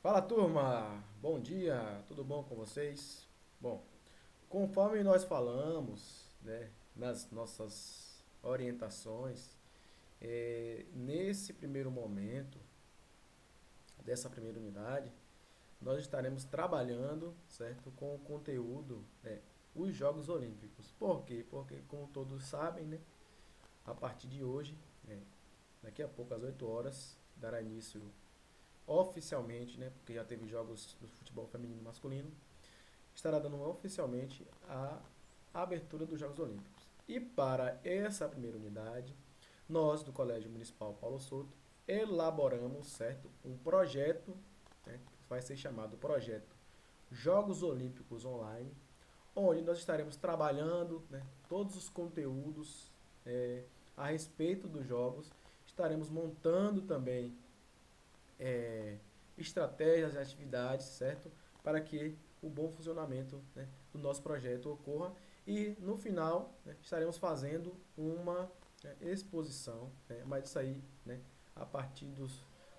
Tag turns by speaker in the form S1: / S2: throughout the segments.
S1: Fala turma, bom dia, tudo bom com vocês? Bom, conforme nós falamos, né, nas nossas orientações, nesse primeiro momento dessa primeira unidade, nós estaremos trabalhando, certo, com o conteúdo, os Jogos Olímpicos. Por quê? Porque, como todos sabem, né, a partir de hoje, né, daqui a pouco às 8 horas, dará início oficialmente, né, porque já teve jogos do futebol feminino e masculino, estará dando oficialmente a abertura dos Jogos Olímpicos. E para essa primeira unidade, nós do Colégio Municipal Paulo Souto elaboramos, certo, um projeto, né, que vai ser chamado Projeto Jogos Olímpicos Online, onde nós estaremos trabalhando, né, todos os conteúdos a respeito dos jogos, estaremos montando também é, estratégias e atividades, certo? Para que o bom funcionamento, né, do nosso projeto ocorra. E no final, né, estaremos fazendo uma, exposição, né, mas isso aí, né, a partir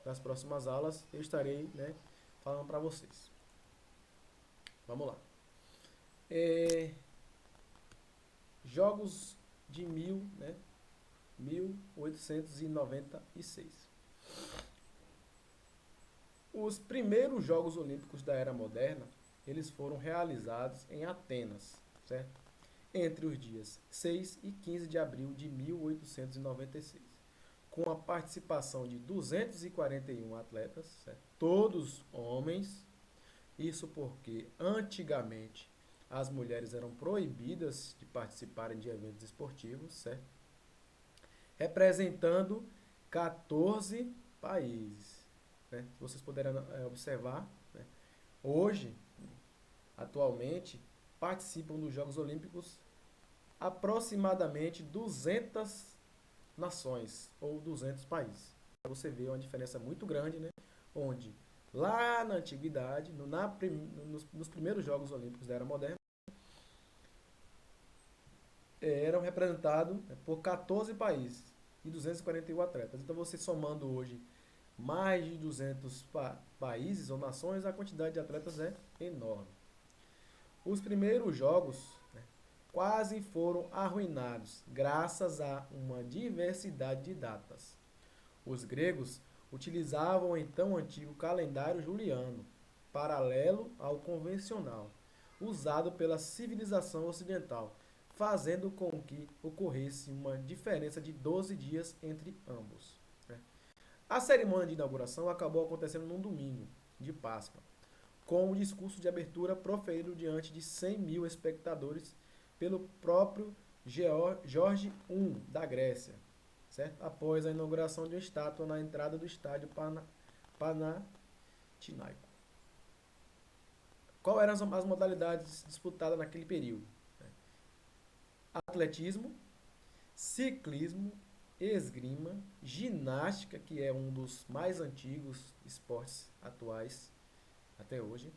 S1: das próximas aulas, eu estarei, né, falando para vocês. Vamos lá. É, Jogos de 1896. Os primeiros Jogos Olímpicos da Era Moderna, eles foram realizados em Atenas, certo? Entre os dias 6 e 15 de abril de 1896, com a participação de 241 atletas, certo? Todos homens. Isso porque antigamente as mulheres eram proibidas de participarem de eventos esportivos, certo? Representando 14 países, né? Se vocês puderem observar, né? Hoje, atualmente, participam dos Jogos Olímpicos aproximadamente 200 nações ou 200 países. Você vê uma diferença muito grande, né? Onde lá na antiguidade, nos primeiros Jogos Olímpicos da Era Moderna, eram representados, né, por 14 países e 241 atletas. Então, você somando hoje mais de 200 países ou nações, a quantidade de atletas é enorme. Os primeiros jogos, né, quase foram arruinados graças a uma diversidade de datas. Os gregos utilizavam o então antigo calendário juliano, paralelo ao convencional, usado pela civilização ocidental, fazendo com que ocorresse uma diferença de 12 dias entre ambos, né? A cerimônia de inauguração acabou acontecendo num domingo de Páscoa, com o discurso de abertura proferido diante de 100 mil espectadores pelo próprio Jorge I da Grécia, certo? Após a inauguração de uma estátua na entrada do estádio Panathinaiko. Quais eram as modalidades disputadas naquele período? Atletismo, ciclismo, esgrima, ginástica, que é um dos mais antigos esportes atuais até hoje,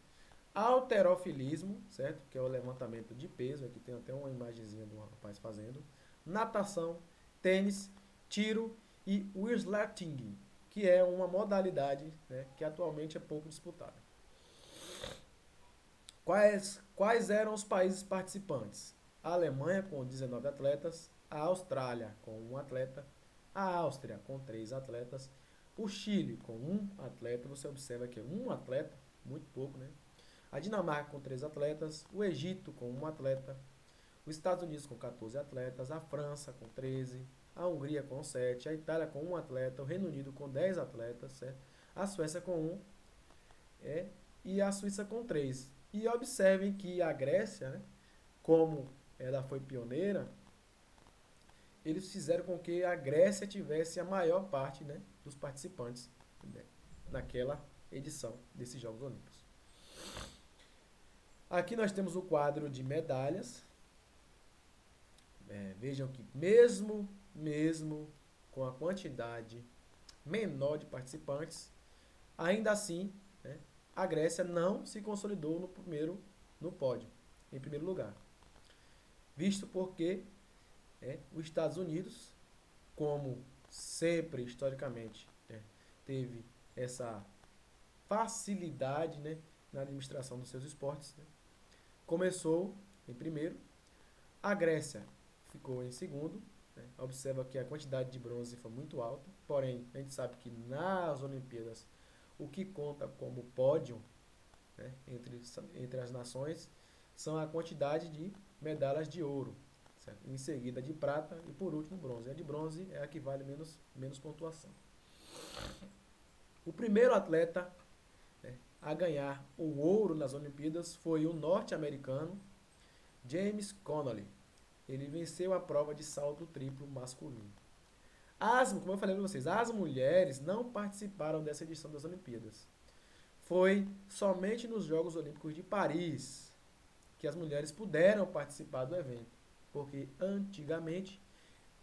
S1: halterofilismo, certo? Que é o levantamento de peso, aqui tem até uma imagenzinha de um rapaz fazendo, natação, tênis, tiro e wrestling, que é uma modalidade, né, que atualmente é pouco disputada. Quais eram os países participantes? A Alemanha com 19 atletas, a Austrália com um atleta, a Áustria com 3 atletas, o Chile com um atleta, você observa que é um atleta, muito pouco, né? A Dinamarca com 3 atletas, o Egito com um atleta, os Estados Unidos com 14 atletas, a França com 13, a Hungria com 7, a Itália com um atleta, o Reino Unido com 10 atletas, certo? A Suécia com um, é, e a Suíça com 3. E observem que a Grécia, né, como ela foi pioneira, eles fizeram com que a Grécia tivesse a maior parte, né, dos participantes, né, naquela edição desses Jogos Olímpicos. Aqui nós temos o quadro de medalhas. Vejam que mesmo com a quantidade menor de participantes, ainda assim, né, a Grécia não se consolidou no pódio, em primeiro lugar. Visto porque os Estados Unidos, como sempre historicamente, teve essa facilidade, né, na administração dos seus esportes, né? Começou em primeiro, a Grécia ficou em segundo, né? Observa que a quantidade de bronze foi muito alta, porém a gente sabe que nas Olimpíadas o que conta como pódio, né, entre as nações são a quantidade de medalhas de ouro, certo? Em seguida de prata e por último bronze. A de bronze é a que vale menos pontuação. O primeiro atleta, né, a ganhar o ouro nas Olimpíadas foi o norte-americano James Connolly. Ele venceu a prova de salto triplo masculino. Como eu falei para vocês, as mulheres não participaram dessa edição das Olimpíadas. Foi somente nos Jogos Olímpicos de Paris que as mulheres puderam participar do evento, porque antigamente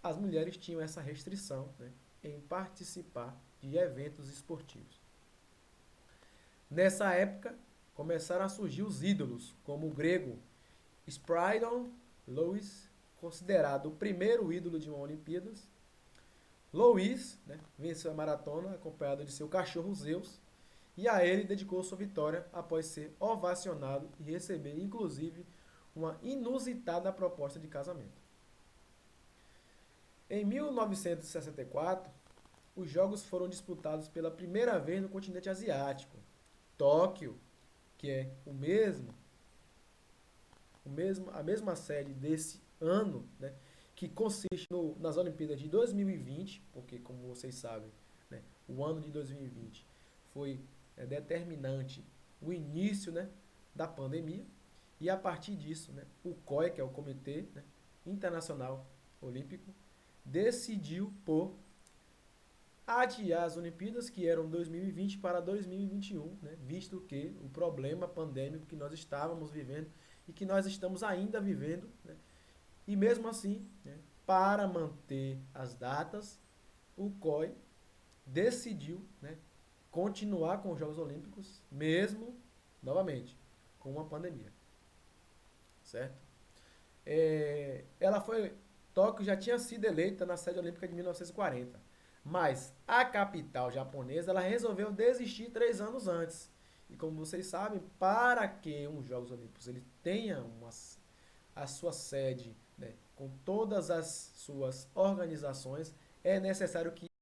S1: as mulheres tinham essa restrição, né, em participar de eventos esportivos. Nessa época, começaram a surgir os ídolos, como o grego Spyridon Louis, considerado o primeiro ídolo de uma Olimpíadas. Louis, né, venceu a maratona acompanhado de seu cachorro Zeus, e a ele dedicou sua vitória após ser ovacionado e receber, inclusive, uma inusitada proposta de casamento. Em 1964, os Jogos foram disputados pela primeira vez no continente asiático. Tóquio, que é a mesma sede desse ano, né, que consiste nas Olimpíadas de 2020, porque, como vocês sabem, né, o ano de 2020 foi determinante o início, né, da pandemia, e a partir disso, né, o COI, que é o Comitê, né, Internacional Olímpico, decidiu por adiar as Olimpíadas, que eram 2020 para 2021, né, visto que o problema pandêmico que nós estávamos vivendo e que nós estamos ainda vivendo, né, e mesmo assim, né, para manter as datas, o COI decidiu, né, continuar com os Jogos Olímpicos, mesmo, novamente, com uma pandemia, certo? Ela foi, Tóquio já tinha sido eleita na sede olímpica de 1940, mas a capital japonesa ela resolveu desistir 3 anos antes. E como vocês sabem, para que os Jogos Olímpicos ele tenha a sua sede, né, com todas as suas organizações, é necessário que